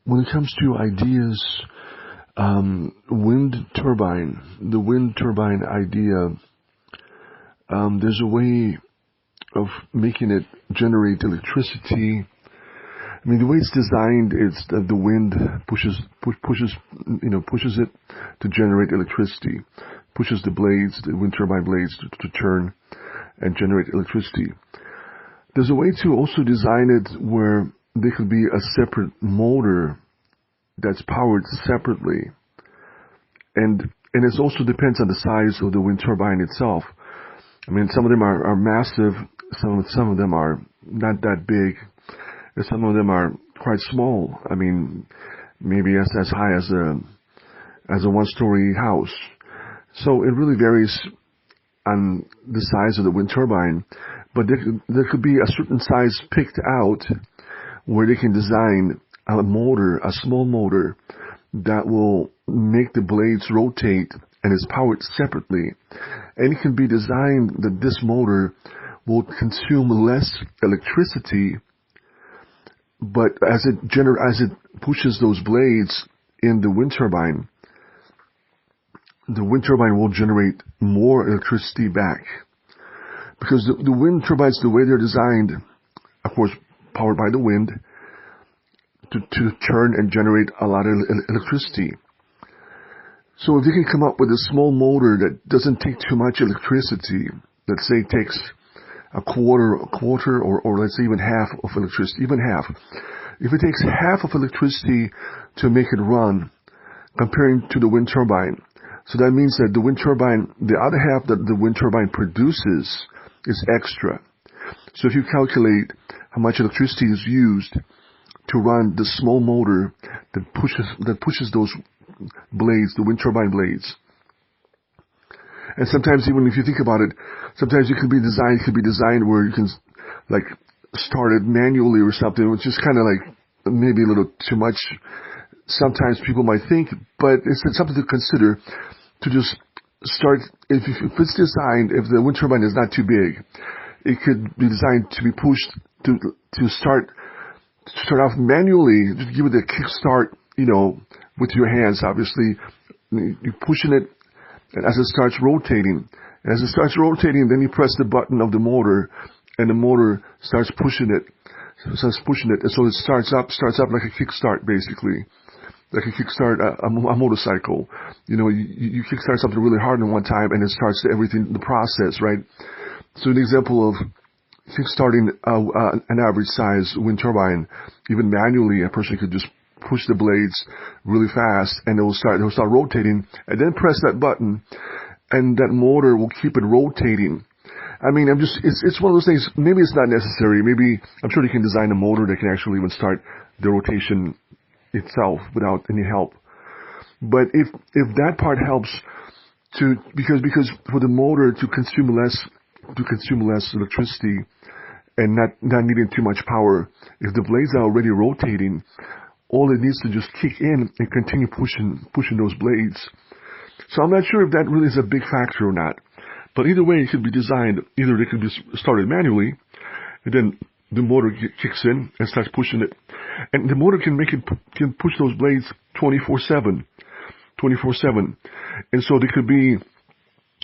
when it comes to ideas, wind turbine, the wind turbine idea, there's a way of making it generate electricity. I mean, the way it's designed is that the wind pushes it to generate electricity, pushes the blades, the wind turbine blades, to turn and generate electricity. There's a way to also design it where there could be a separate motor that's powered separately, and it also depends on the size of the wind turbine itself. I mean, some of them are massive, some of them are not that big, and some of them are quite small. I mean, maybe as high as a one-story house. So it really varies on the size of the wind turbine, but there could be a certain size picked out where they can design a motor, a small motor, that will make the blades rotate and is powered separately. And it can be designed that this motor will consume less electricity, but as it pushes those blades in the wind turbine will generate more electricity back. Because the wind turbines, the way they're designed, of course, powered by the wind, to turn and generate a lot of electricity. So if you can come up with a small motor that doesn't take too much electricity, let's say it takes a quarter, or let's say even half of electricity, even half. If it takes half of electricity to make it run, comparing to the wind turbine, so that means that the wind turbine, the other half that the wind turbine produces is extra. So if you calculate how much electricity is used to run the small motor that pushes those blades, the wind turbine blades. And sometimes, even if you think about it, sometimes it could be designed where you can like start it manually or something, which is kind of like maybe a little too much. Sometimes people might think, but it's something to consider, to just start. If it's designed, if the wind turbine is not too big, it could be designed to be pushed to start off manually, just give it a kickstart, with your hands. Obviously, you're pushing it, and as it starts rotating, then you press the button of the motor, and the motor starts pushing it, and so it starts up like a kickstart, basically, like a kickstart a motorcycle. You kickstart something really hard in one time, and it starts everything, the process, right? So an example of kickstarting an average size wind turbine, even manually, a person could just push the blades really fast, and it will start rotating, and then press that button, and that motor will keep it rotating. I mean, it's one of those things. Maybe it's not necessary. Maybe I'm sure they can design a motor that can actually even start the rotation itself without any help. But if that part helps because for the motor to consume less electricity and not needing too much power, if the blades are already rotating, all it needs to just kick in and continue pushing those blades. So I'm not sure if that really is a big factor or not. But either way, it could be designed. Either they could be started manually, and then the motor kicks in and starts pushing it, and the motor can push those blades 24/7, and so there could be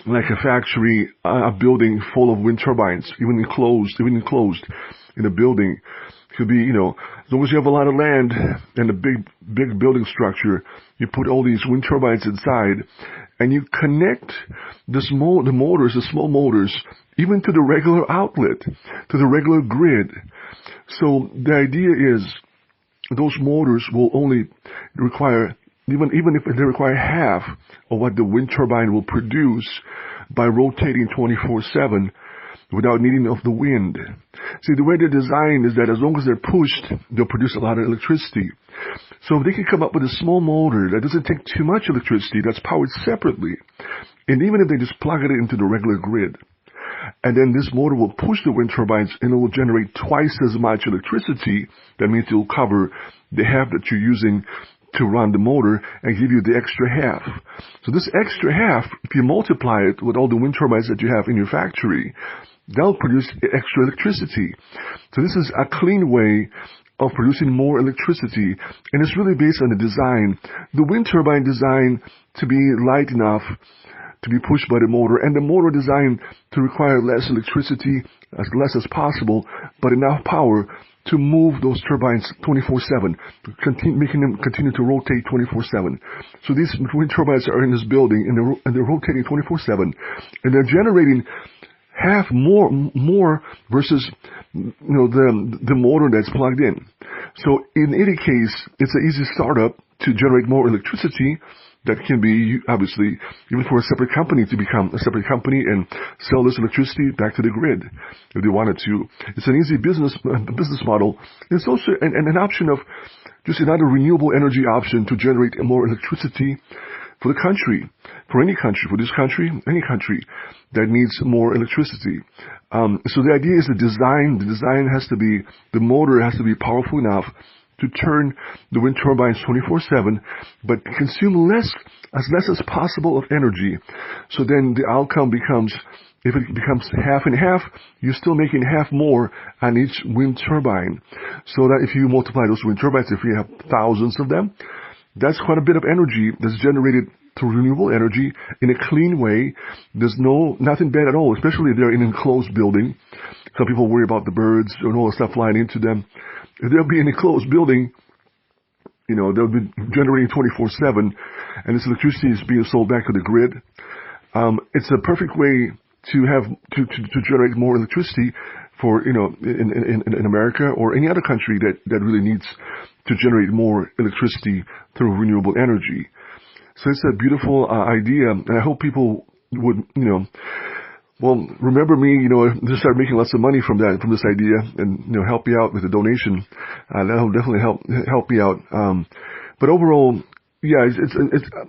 like a factory, a building full of wind turbines, even enclosed in a building. It could be, as long as you have a lot of land and a big building structure, you put all these wind turbines inside, and you connect the small motors, even to the regular outlet, to the regular grid. So the idea is those motors will only require, even if they require half of what the wind turbine will produce by rotating 24/7 without needing of the wind. See, the way they're designed is that as long as they're pushed, they'll produce a lot of electricity. So if they can come up with a small motor that doesn't take too much electricity, that's powered separately, and even if they just plug it into the regular grid, and then this motor will push the wind turbines and it will generate twice as much electricity, that means it will cover the half that you're using to run the motor and give you the extra half. So this extra half, if you multiply it with all the wind turbines that you have in your factory, they'll produce extra electricity. So this is a clean way of producing more electricity, and it's really based on the design. The wind turbine designed to be light enough to be pushed by the motor, and the motor designed to require less electricity, as less as possible, but enough power to move those turbines 24/7, making them continue to rotate 24/7. So these wind turbines are in this building, and they're rotating 24/7, and they're generating half more versus the motor that's plugged in. So in any case, it's an easy startup to generate more electricity that can be, obviously, even for a separate company to become a separate company and sell this electricity back to the grid if they wanted to. It's an easy business model. It's also an option of just another renewable energy option to generate more electricity for the country, for any country, for this country, any country that needs more electricity. So the idea is the design has to be, the motor has to be powerful enough to turn the wind turbines 24/7, but consume as less as possible of energy. So then the outcome becomes, if it becomes half and half, you're still making half more on each wind turbine. So that if you multiply those wind turbines, if you have thousands of them, that's quite a bit of energy that's generated through renewable energy in a clean way. There's nothing bad at all, especially if they're in an enclosed building. Some people worry about the birds and all the stuff flying into them. If they'll be in a closed building, they'll be generating 24/7, and this electricity is being sold back to the grid. It's a perfect way to have to generate more electricity for in America or any other country that really needs to generate more electricity through renewable energy. So it's a beautiful idea, and I hope people would remember me, just start making lots of money from this idea, and help me out with a donation. That'll definitely help me out. But overall, yeah,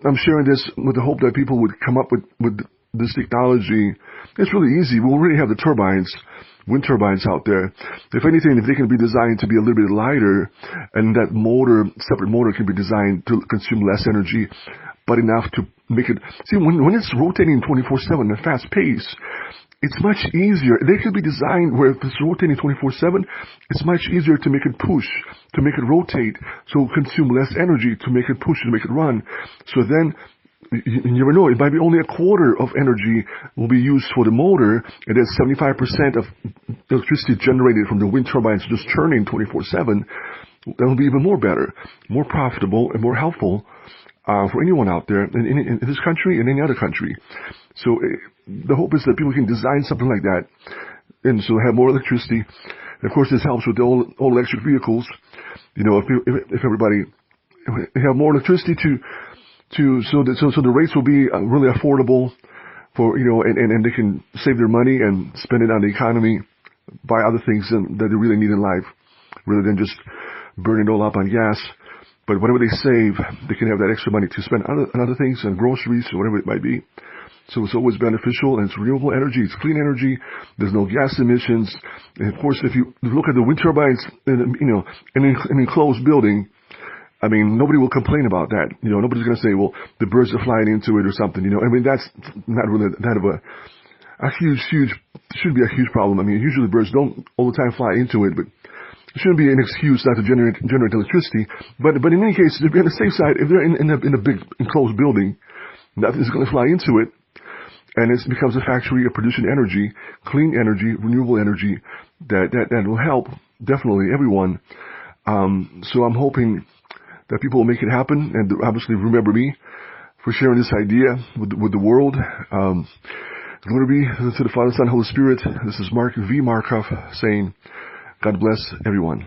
I'm sharing this with the hope that people would come up with this technology. It's really easy. We already have the wind turbines out there. If anything, if they can be designed to be a little bit lighter, and that separate motor can be designed to consume less energy, but enough to make it, see, when it's rotating 24/7 at a fast pace, it's much easier. They could be designed where if it's rotating 24/7, it's much easier to make it push, to make it rotate, so consume less energy to make it push, to make it run. So then, you never know, it might be only a quarter of energy will be used for the motor, and then 75% of electricity generated from the wind turbines just turning 24/7. That will be even more better, more profitable, and more helpful for anyone out there in this country and any other country. So the hope is that people can design something like that, and so have more electricity. And of course, this helps with the all electric vehicles. If everybody have more electricity so the rates will be really affordable for and they can save their money and spend it on the economy, buy other things that they really need in life, rather than just burn it all up on gas. But whatever they save, they can have that extra money to spend on other things, on groceries, or whatever it might be. So it's always beneficial, and it's renewable energy, it's clean energy, there's no gas emissions. And of course, if you look at the wind turbines in an enclosed building, I mean, nobody will complain about that. Nobody's going to say, well, the birds are flying into it or something. I mean, that's not really that of a huge, shouldn't be a huge problem. I mean, usually birds don't all the time fly into it, but it shouldn't be an excuse not to generate electricity. But in any case, to be on the safe side, if they're in a big enclosed building, nothing's going to fly into it, and it becomes a factory of producing energy, clean energy, renewable energy that will help definitely everyone. So I'm hoping that people will make it happen, and obviously remember me for sharing this idea with the world. Glory be to the Father, Son, Holy Spirit. This is Markov saying, God bless everyone.